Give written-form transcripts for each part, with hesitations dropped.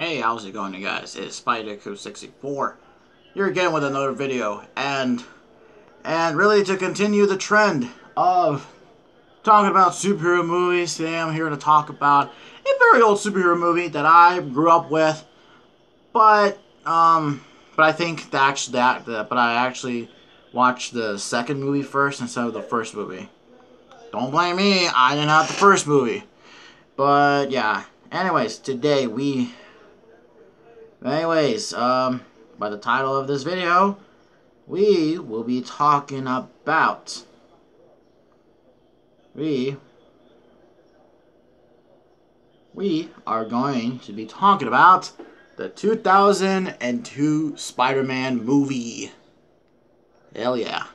Hey, how's it going, you guys? It's SpiderCo64 here again with another video, and really to continue the trend of talking about superhero movies. Today I'm here to talk about a very old superhero movie that I grew up with, but I think but I actually watched the second movie first instead of the first movie. Don't blame me, I didn't have the first movie. But yeah. By the title of this video, we will be talking about we are going to be talking about the 2002 Spider-Man movie. Hell yeah.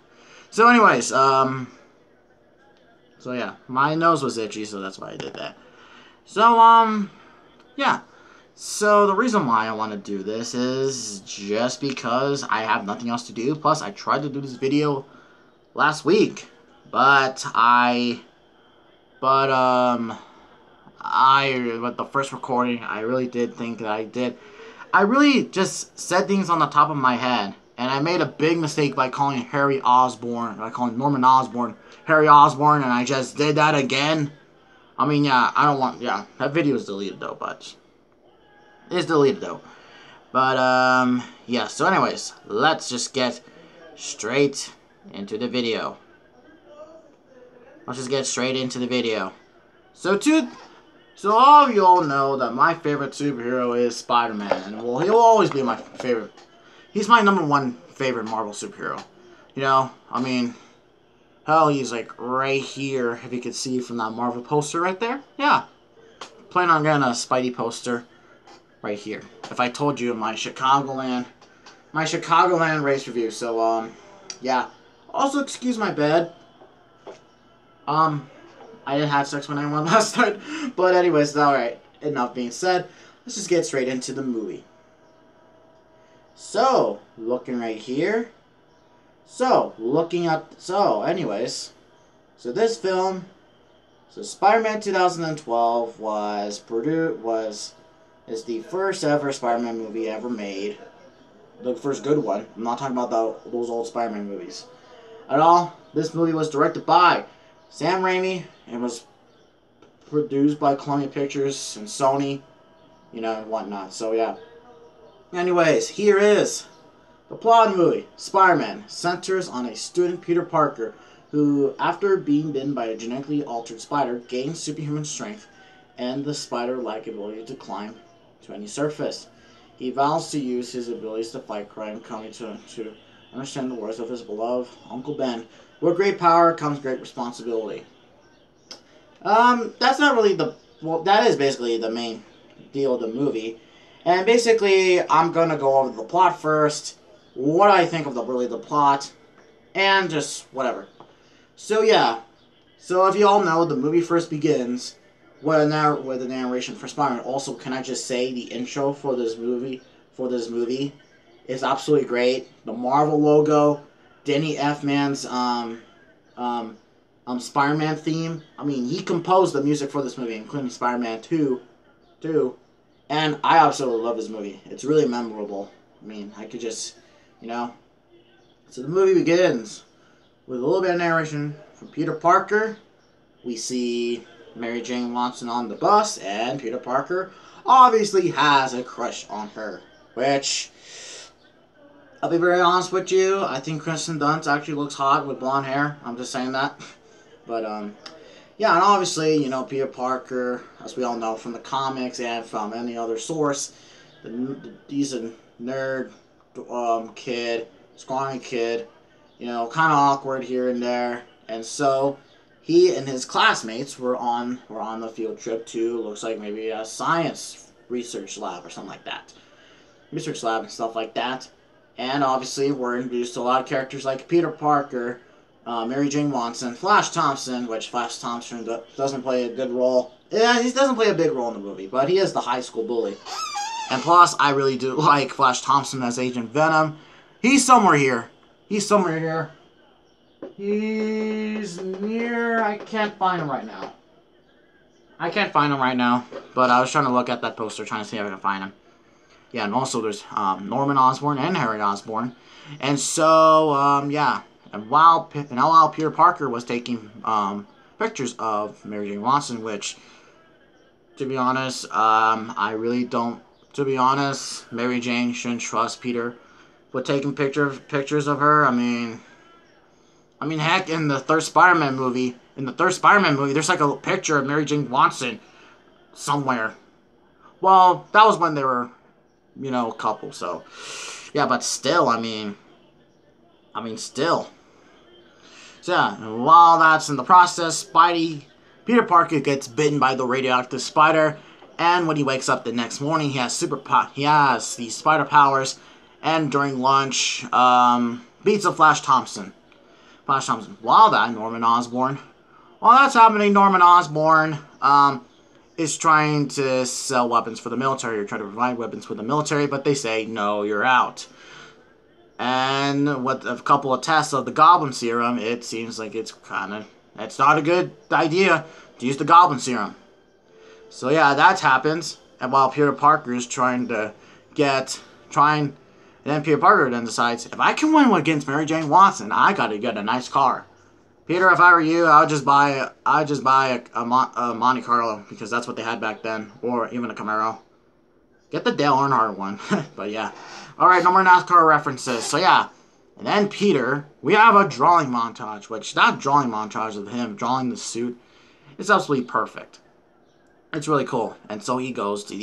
So yeah, my nose was itchy, so that's why I did that. Yeah. So the reason why I want to do this is just because I have nothing else to do. Plus, I tried to do this video last week, but the first recording, I really did think that I really just said things on the top of my head, and I made a big mistake by calling Norman Osborn Harry Osborn, and I just did that again. I mean, that video is deleted though, yeah, so anyways, let's just get straight into the video. So all of you all know that my favorite superhero is Spider-Man, and well, he'll always be my favorite. He's my #1 favorite Marvel superhero. You know, I mean, hell, he's like right here, if you can see from that Marvel poster right there. Yeah, plan on getting a Spidey poster right here. If I told you my Chicagoland race review. So yeah. Also, excuse my bed. I didn't have sex when I won last night. But anyways, alright. Enough being said. Let's just get straight into the movie. So, looking right here. So this film, Spider-Man 2012 is the first ever Spider-Man movie ever made. The first good one. I'm not talking about those old Spider-Man movies at all. This movie was directed by Sam Raimi and was produced by Columbia Pictures and Sony, and whatnot. So yeah. Anyways, here is the plot of the movie. Spider-Man centers on a student, Peter Parker, who, after being bitten by a genetically altered spider, gains superhuman strength and the spider-like ability to climb to any surface. He vows to use his abilities to fight crime, coming to understand the words of his beloved Uncle Ben. With great power comes great responsibility. That's not really that is basically the main deal of the movie. And basically, I'm gonna go over the plot first, what I think of the plot, and just whatever. So yeah, so if you all know, the movie first begins with a narration for Spider-Man. Also, can I just say the intro for this movie is absolutely great. The Marvel logo, Danny Elfman's Spider-Man theme. I mean, he composed the music for this movie, including Spider-Man 2, and I absolutely love this movie. It's really memorable. I mean, I could just, So the movie begins with a little bit of narration from Peter Parker. We see Mary Jane Watson on the bus, and Peter Parker obviously has a crush on her, which, I'll be very honest with you, I think Kristen Dunst actually looks hot with blonde hair. I'm just saying that. But, yeah, and obviously, Peter Parker, as we all know from the comics and from any other source, he's a nerd kid, scrawny kid, kind of awkward here and there, and so he and his classmates were on the field trip to, looks like maybe a science research lab or something like that. Research lab and stuff like that. And obviously we're introduced to a lot of characters like Peter Parker, Mary Jane Watson, Flash Thompson, which Flash Thompson doesn't play a good role. Yeah, he doesn't play a big role in the movie, but he is the high school bully. And plus, I really do like Flash Thompson as Agent Venom. He's somewhere here. He's near... I can't find him right now. But I was trying to look at that poster, trying to see if I can find him. Yeah, and also there's Norman Osborn and Harry Osborn. And so, yeah. And while Peter Parker was taking pictures of Mary Jane Watson, which, to be honest, I really don't. To be honest, Mary Jane shouldn't trust Peter with taking pictures of her. I mean, heck, in the third Spider-Man movie, there's like a picture of Mary Jane Watson somewhere. Well, that was when they were, a couple. So, yeah, but still, still. So yeah, and while that's in the process, Peter Parker gets bitten by the radioactive spider, and when he wakes up the next morning, he has these spider powers, and during lunch, beats up Flash Thompson. While that's happening, Norman Osborn, is trying to sell weapons for the military, or try to provide weapons for the military, but they say, no, you're out. And with a couple of tests of the Goblin Serum, it seems like it's not a good idea to use the Goblin Serum. So yeah, that happens. And while Peter Parker is and then Peter Parker then decides, if I can win against Mary Jane Watson, I gotta get a nice car. Peter, if I were you, I'd just buy a Monte Carlo, because that's what they had back then, or even a Camaro. Get the Dale Earnhardt one. But yeah. Alright, no more NASCAR references. So yeah. And then Peter, we have a drawing montage, which that drawing montage of him drawing the suit is absolutely perfect. It's really cool. And so he goes to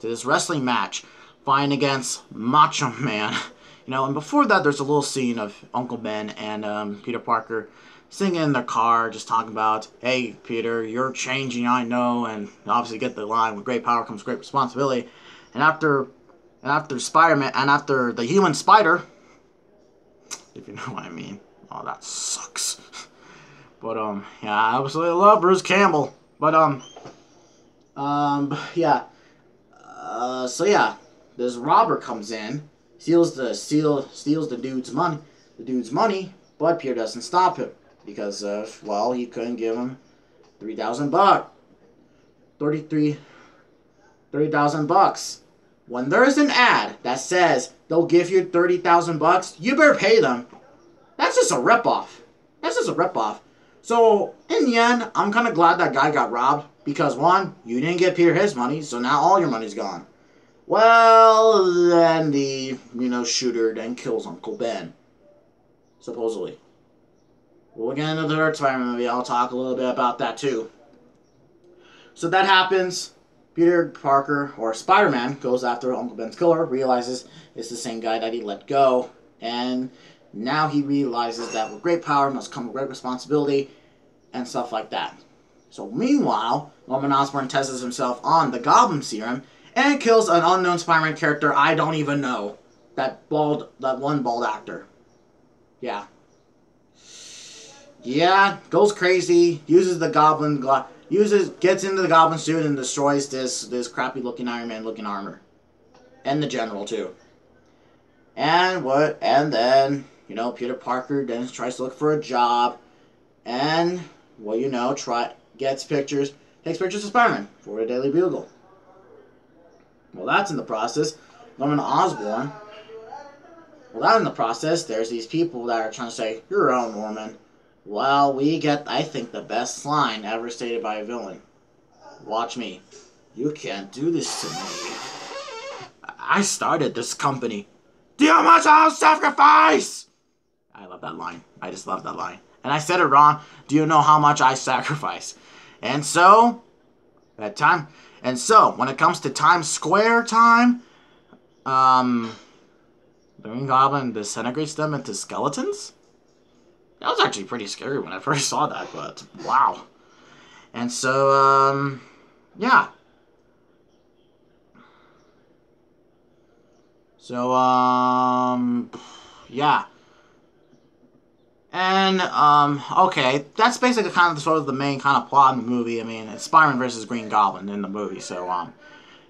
this wrestling match, fighting against Macho Man. And before that, there's a little scene of Uncle Ben and Peter Parker singing in their car, just talking about, hey, Peter, you're changing, I know, and obviously get the line, with great power comes great responsibility. And after Spider-Man, and after the human spider, if you know what I mean. Oh, that sucks. But, yeah, I absolutely love Bruce Campbell. But, yeah. So yeah, this robber comes in, steals the dude's money, but Peter doesn't stop him. Because he couldn't give him $30,000. 30,000 bucks. When there's an ad that says they'll give you 30,000 bucks, you better pay them. That's just a ripoff. So in the end, I'm kind of glad that guy got robbed, because one, you didn't get Peter his money, so now all your money's gone. Well, then the shooter then kills Uncle Ben, supposedly. We'll get into the third Spider-Man movie. I'll talk a little bit about that too. So that happens. Peter Parker, or Spider-Man, goes after Uncle Ben's killer, realizes it's the same guy that he let go, and now he realizes that with great power must come great responsibility, and stuff like that. So meanwhile, Norman Osborn tests himself on the Goblin Serum, and kills an unknown Spider-Man character I don't even know. That one bald actor. Yeah. Yeah, goes crazy, gets into the Goblin suit and destroys this crappy looking Iron Man looking armor. And the General too. And then, Peter Parker then tries to look for a job, and, takes pictures of Spider-Man for the Daily Bugle. Well, that's in the process. Norman Osborn. Well, that's in the process. There's these people that are trying to say, you're wrong, Norman. Well, we get, I think, the best line ever stated by a villain. Watch me. You can't do this to me. I started this company. Do you know how much I'll sacrifice? I love that line. I just love that line. And I said it wrong. Do you know how much I sacrifice? And so, when it comes to Times Square time, the Green Goblin disintegrates them into skeletons? That was actually pretty scary when I first saw that, but wow. And so, yeah. So, yeah. And, okay, that's basically kind of sort of the main kind of plot in the movie. I mean, it's Spider-Man versus Green Goblin in the movie, so,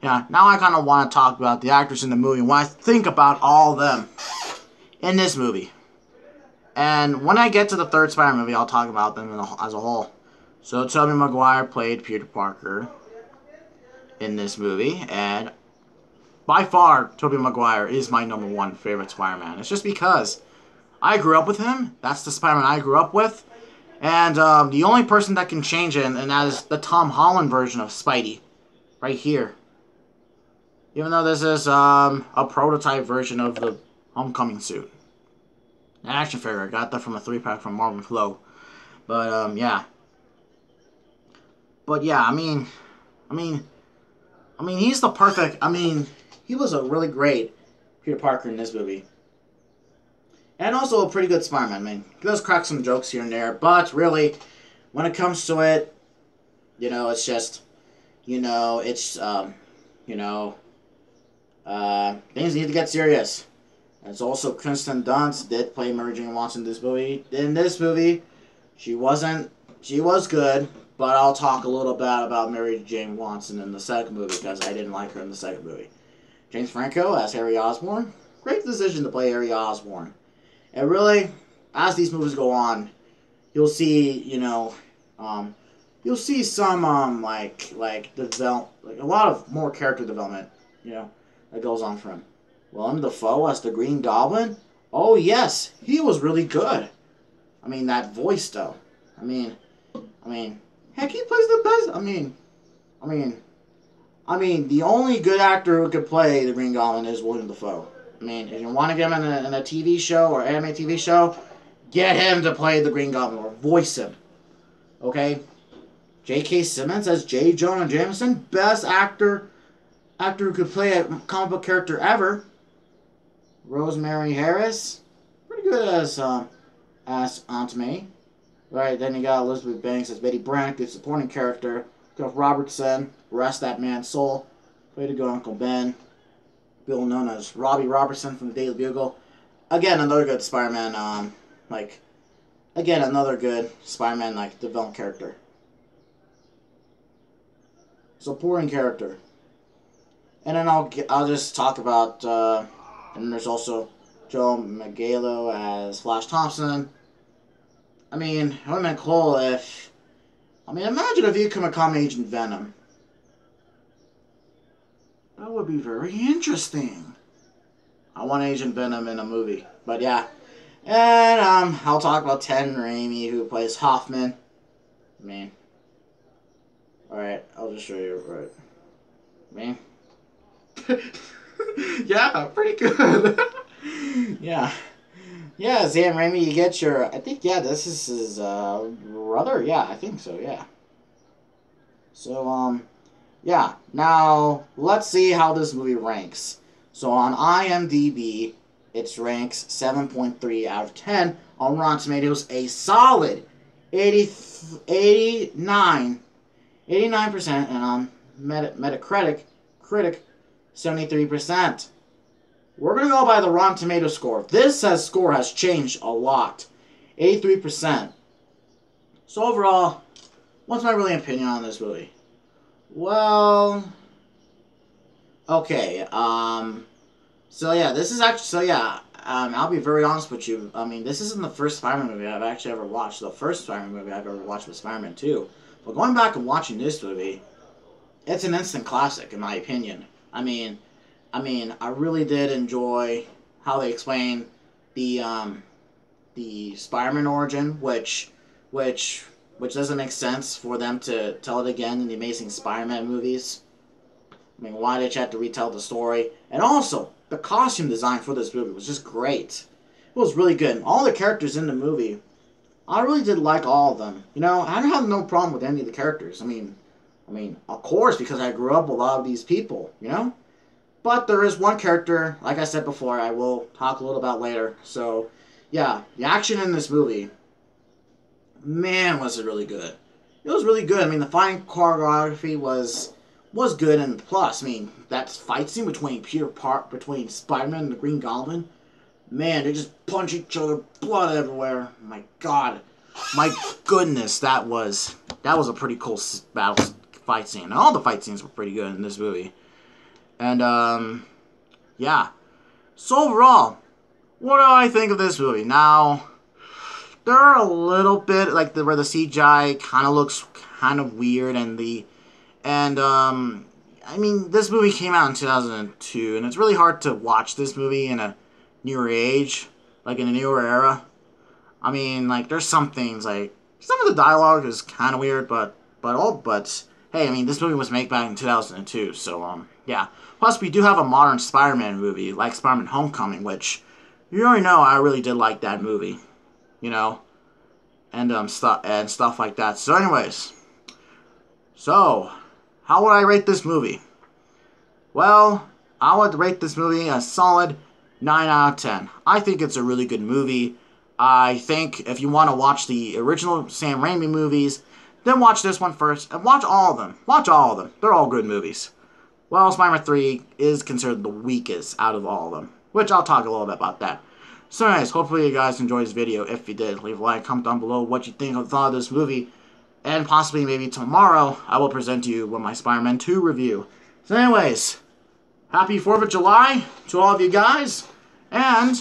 yeah. Now I kind of want to talk about the actors in the movie, what I think about all of them in this movie. And when I get to the third Spider-Man movie, I'll talk about them as a whole. So, Tobey Maguire played Peter Parker in this movie, and by far, Tobey Maguire is my #1 favorite Spider-Man. It's just because I grew up with him. That's the Spider-Man I grew up with. And the only person that can change it, and that is the Tom Holland version of Spidey. Right here. Even though this is a prototype version of the Homecoming suit. An action figure. I got that from a 3-pack from Marvin Flo. But, yeah. But, yeah, I mean, he's the perfect, he was a really great Peter Parker in this movie. And also a pretty good Spider-Man, He does crack some jokes here and there, but really, when it comes to it, it's just, things need to get serious. It's also Kristen Dunst did play Mary Jane Watson in this movie. In this movie, she was good, but I'll talk a little bit about Mary Jane Watson in the second movie because I didn't like her in the second movie. James Franco as Harry Osborn. Great decision to play Harry Osborn. And really, as these movies go on, you'll see, you'll see some, a lot of more character development, that goes on for him. Willem Dafoe as the Green Goblin. Oh, yes, he was really good. That voice, though. Heck, he plays the best. The only good actor who could play the Green Goblin is Willem Dafoe. If you want to get him in a TV show or anime TV show, get him to play the Green Goblin or voice him. Okay? J.K. Simmons as J. Jonah Jameson, best actor who could play a comic book character ever. Rosemary Harris, pretty good as Aunt May. Right, then you got Elizabeth Banks as Betty Brant, good supporting character. Cliff Robertson, Rest That Man's Soul, played a good Uncle Ben. Bill known as Robbie Robertson from the Daily Bugle. Again, another good Spider-Man, developed character. Supporting character. And then I'll just talk about, and there's also Joe Manganiello as Flash Thompson. It would have been cool if, imagine if you could become Agent Venom. That would be very interesting. I want Agent Venom in a movie. But yeah. And I'll talk about Ted Raimi, who plays Hoffman. Alright, I'll just show you. Right. Yeah, pretty good. Yeah. Yeah, Sam Raimi, you get your... I think, this is his brother. Yeah, I think so, yeah. So, yeah, now let's see how this movie ranks. So on IMDb, it ranks 7.3 out of 10. On Rotten Tomatoes, a solid 89%. And on Metacritic, 73%. We're going to go by the Rotten Tomatoes score. This score has changed a lot. 83%. So overall, what's my really opinion on this movie? Well, okay, so yeah, this is actually, I'll be very honest with you. This isn't the first Spider-Man movie I've actually ever watched. The first Spider-Man movie I've ever watched was Spider-Man 2. But going back and watching this movie, it's an instant classic, in my opinion. I really did enjoy how they explained the Spider-Man origin, which doesn't make sense for them to tell it again in the Amazing Spider-Man movies. Why did you have to retell the story? And also, the costume design for this movie was just great. It was really good. And all the characters in the movie, I really did like all of them. I don't have no problem with any of the characters. Of course, because I grew up with a lot of these people, But there is one character, like I said before, I will talk a little about later. So, yeah, the action in this movie, man, was it really good. It was really good. The fighting choreography was good, and plus, that fight scene between between Spider-Man and the Green Goblin, man, they just punch each other, blood everywhere. My God, my goodness, that was a pretty cool fight scene. And all the fight scenes were pretty good in this movie. And, yeah. So overall, what do I think of this movie? Now, there are a little bit, where the CGI kind of looks kind of weird, and I mean, this movie came out in 2002, and it's really hard to watch this movie in a newer age, like in a newer era. I mean, like, there's some things, like, some of the dialogue is kind of weird, but hey, I mean, this movie was made back in 2002, so, yeah. Plus, we do have a modern Spider-Man movie, like Spider-Man Homecoming, which, you already know I really did like that movie, you know, and, stuff like that. So, anyways, so, how would I rate this movie? Well, I would rate this movie a solid 9 out of 10. I think it's a really good movie. I think if you want to watch the original Sam Raimi movies, then watch this one first, and watch all of them. Watch all of them. They're all good movies. Well, Spider-Man 3 is considered the weakest out of all of them, which I'll talk a little bit about that. So anyways, hopefully you guys enjoyed this video. If you did, leave a like, comment down below what you think of this movie, and possibly maybe tomorrow I will present to you with my Spider-Man 2 review. So anyways, happy 4th of July to all of you guys, and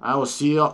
I'll see you